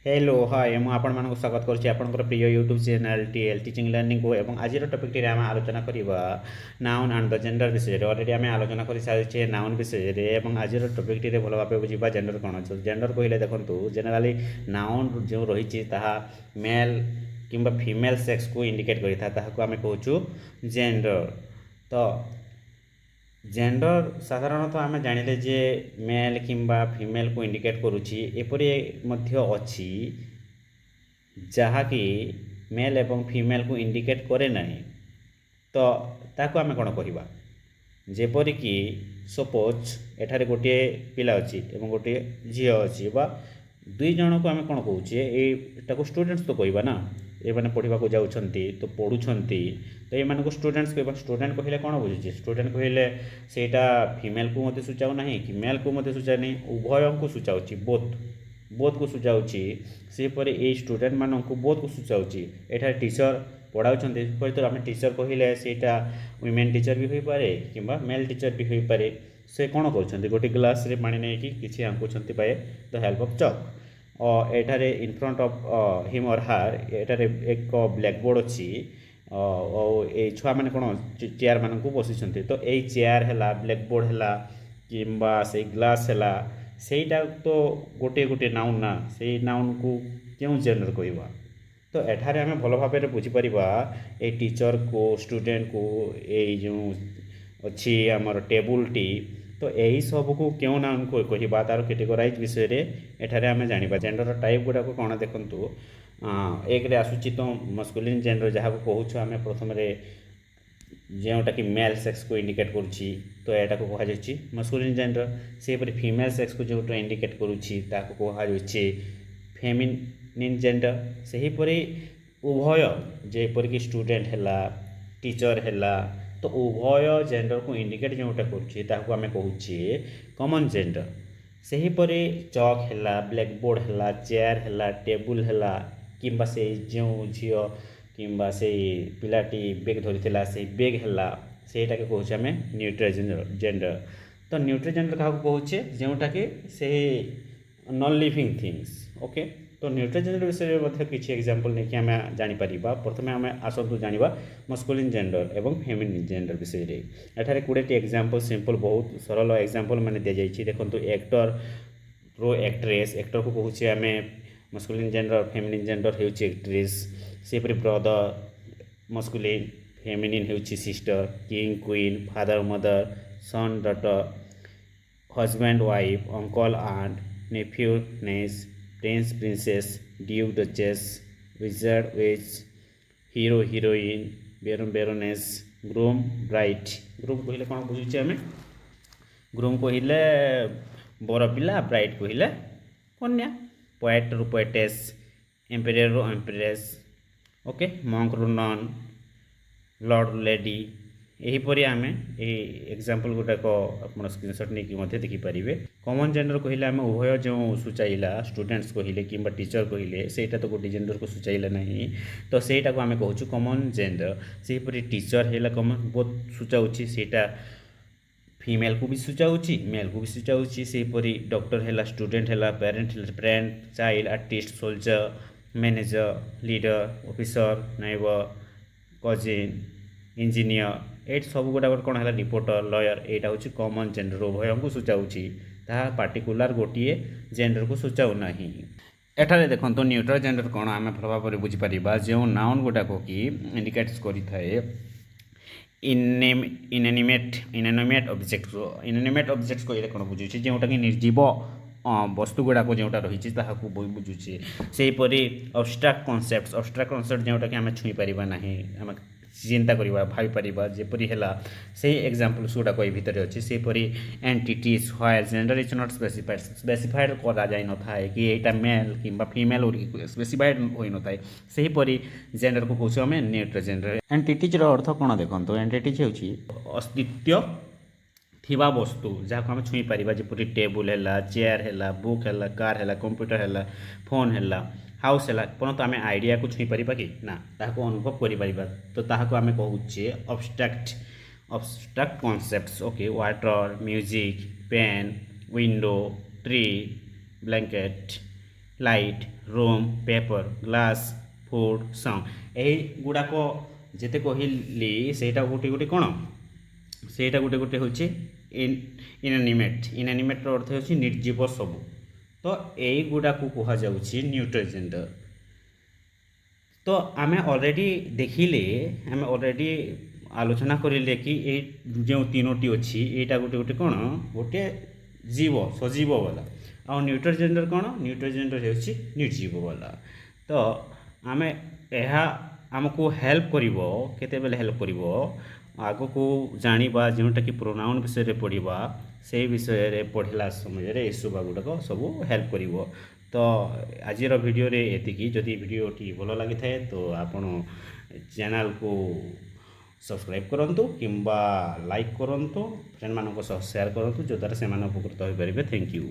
Hello hi मु आपण मानक स्वागत करुच्ची आपनकर प्रिय YouTube channel TL teaching learning को एवं आज टॉपिक टी आम आलोचना करबा नाउन एंड द जेंडर विषय रे ऑलरेडी आम आलोचना कर सारी नाउन विषय रे एवं आज टॉपिक टी रे भल भाबे बुझिबा जेंडर कोन अछि जेंडर कहले देखंतु जनरली नाउन जो रहिछि ताहा मेल किंबा फीमेल सेक्स को इंडिकेट करिथा ताहा को आम कहूछु जेंडर। तो जेंडर साधारणतः आम जानिले जे मेल किंबा फीमेल को इंडिकेट करुच्ची एपरी मध्य अछि जहाँकि मेल एवं फीमेल को इंडिकेट करे नहीं। तो ताको आम कौन कहवा जेपरिक सपोज एठारे गोटे पिला अच्छी एवं गोटे झील अच्छी बा दुई जन को आम कौन कौचे ये स्टूडेंट्स तो कहवा ना ये मैंने पढ़ा जाऊँच तो पढ़ुंट तो ये स्टूडेंट्स कह स्टूडेंट कहले कौन बुझे स्टूडेंट कहले सेटा फीमेल को मत सूचाऊ ना कि मेल को मत सूचा नहीं उभय को सूचाऊँ बोथ बोथ को सूचाऊँ सेपर ये स्टूडेंट मान को बोथ को सूचाऊँ एठार टीचर पढ़ाऊँ तो आम टीचर कहले सेटा वुमेन टीचर भी हो पारे कि मेल टीचर भी हो पारे से कौन कर गोटे ग्लास रे पानी नहीं कि आंकुंट by the help of chalk एठारे इन फ्रंट ऑफ हिम और हार एठारे एक ब्लैक बोर्ड अच्छी ये छुआ मैंने कौन चेयर मान को बसी तो यही चेयर है ब्लैक बोर्ड है कि से ग्लास है सेटा तो गोटे गोटे नाउन ना से नाउन को क्यों जेंडर कहवा। तो एठारे आम भल भाव बुझीपर ये टीचर को स्टूडेंट को ये जो अच्छी आमर टेबुल टी तो यही सब को क्यों नाउन को कहवा तार कैटेगोराइज विषय रे एठारे आम जानिबा जेंडर टाइप गुड़ाक कौन देखंतु एक रे आसुची तो मस्कुलिन जेंडर जहाँ को कहूँ आम प्रथम जोटा कि मेल सेक्स को इंडिकेट करुच्ची तो यहाँ को कहुच्छी मस्कुलिन जेंडर सेपरि फीमेल सेक्स को जो इंडिकेट करुच्ची कहुच्छे फेमिनिन जेंडर सेहीपरि उभय जेपरिक स्टूडेंट है टीचर है तो उभय जेंडर को इंडिकेट जोटा करें कहूँ कॉमन जेंडर। सेहीपरि चक है ब्लैक बोर्ड है चेयर है टेबुल है किंबा से जो झील किंबा से पिलाटी बेग धरी से बेग है सेटा के कहूँ आम न्यूट्रल जेंडर। तो न्यूट्रल जेंडर क्या कहूचे जोटा कि से नॉन लिविंग थिंग्स ओके। तो न्यूट्रल जेंडर विषय में किसी एग्जांपल नहीं कि आम जापर प्रथम आम आसतु जाना मस्कुलिन जेंडर एवं फेमिनिन जेंडर विषय में एठारे 20 एग्जांपल सिंपल बहुत सरल एग्जांपल मैंने दि जाइए देखो एक्टर रो एक्ट्रेस एक्टर को कहूँ आम मस्कुलिन जेंडर फेमिनिन जेंडर हो एक्ट्रेस सेपरि ब्रदर मस्कुलिन फेमिनिन हो sister king queen father mother son daughter husband wife uncle aunt nephew niece prince princess duke duchess wizard witch hero heroine baron baroness groom bride groom कहले कौन बुझे आम groom कहले बर पिला bright कहले कन्या पोएट रु पोएटेस एम्पेयर रु एम्प्रेस ओके मंक रु नन लॉर्ड लेडी यहीपरि आम एग्जांपल गुड़ाक आप स्क्रीनशॉट नहीं देखिपारे। कॉमन जेंडर कहले आम उभय जो सूचाइला स्टूडेंट्स कहले कि टीचर कहले सेटा तो गोटे जेंडर को सूचाइला नहीं तो सेटा को आम कहूँ कॉमन जेंडर। सेहीपरि टीचर है कॉमन बहुत सूचाऊँ सेटा फीमेल को भी सूचाऊँ मेल को भी सूचाऊँ सेहीपरि डॉक्टर है स्टूडेंट है parent friend child artist soldier manager leader officer neighbour cousin engineer ये सब गुड़ा कौन है रिपोर्टर लॉयर यहाँ हूँ कॉमन जेंडर उभय को सूचाऊँ पार्टिकुलर गोटे जेंडर को सूचाऊ ना। एठारे देखो न्यूट्रल जेंडर कौन आम भल भाव बुझीपर जो नाउन गुड़ाक कि इंडिकेट्स करें इनएनिमेट ऑब्जेक्ट्स कहले कौन बुझे जोटा कि निर्जीव वस्तु गुड़ाक जोटा रही बुझुचे सेहीपरि अब्स्ट्राक्ट कन्सेप्ट जोटा कि आम छुई पारिबा नहीं आम चिंता करवा भाई जेपरी है से एग्जांपल्स गुड़ाक ये भितर अच्छी सेपरी entities while gender is not specified करा जाई न थाए कि एटा मेल किंबा फीमेल स्पेसिफाइड होई न थाए सेहीपरि जेंडर को कहूँ आम न्यूट्रल जेंडर। एंटिटीज अर्थ कौन देखो एंटिटीज होची अस्तित्व थिबा वस्तु जहाँ आम छुई पारिबा जेपरी टेबुल है चेयर है बुक है कार है कंप्यूटर है फोन है हाउस है परंतु आम आइडिया को छुई पारिबा कि ना ताको अनुभव करि पारिबा तो ताको आम कहूचे abstract concepts okay water music pen window tree blanket light, room, paper, glass, food, sound. ଏହି ଗୁଡ଼ାକ ଯେତେ କହିଲି ସେଇଟା ଗୋଟେ ଗୋଟେ କ'ଣ, ସେଇଟା ଗୋଟେ ଗୋଟେ ହେଉଛି ଇନାନିମେଟ୍ର ଅର୍ଥ ହେଉଛି ନିର୍ଜୀବ ସବୁ। ତ ଏଇଗୁଡ଼ାକୁ କୁହାଯାଉଛି ନ୍ୟୁଟ୍ରିଜେଣ୍ଡର। ତ ଆମେ ଅଲରେଡ଼ି ଆଲୋଚନା କରିଲେ କି ଏଇ ଯେଉଁ ତିନୋଟି ଅଛି ଏଇଟା ଗୋଟେ ଗୋଟେ କ'ଣ, ଗୋଟେ ଜୀବ, ସଜୀବ ବାଲା। ଆଉ ନ୍ୟୁଟ୍ରିଜେଣ୍ଡର କ'ଣ, ନ୍ୟୁଟ୍ରିଜେଣ୍ଡର ହେଉଛି ନିର୍ଜୀବ ବାଲା। ତ ଆମେ ଏହା ଆମକୁ ହେଲ୍ପ କରିବ, କେତେବେଳେ ହେଲ୍ପ କରିବ, ଆଗକୁ ଜାଣିବା ଯେଉଁଟାକି ପ୍ରୋନାଉନ୍ ବିଷୟରେ ପଢ଼ିବା, ସେଇ ବିଷୟରେ ପଢ଼ିଲା ସମୟରେ ଏସବୁ ଗୁଡ଼ାକ ସବୁ ହେଲ୍ପ କରିବ। ତ ଆଜିର ଭିଡ଼ିଓରେ ଏତିକି। ଯଦି ଭିଡ଼ିଓଟି ଭଲ ଲାଗିଥାଏ ତ ଆପଣ ଚ୍ୟାନେଲକୁ ସବସ୍କ୍ରାଇବ୍ କରନ୍ତୁ କିମ୍ବା ଲାଇକ୍ କରନ୍ତୁ, ଫ୍ରେଣ୍ଡମାନଙ୍କ ସହ ସେୟାର କରନ୍ତୁ, ଯଦ୍ୱାରା ସେମାନେ ଉପକୃତ ହୋଇପାରିବେ। Thank you.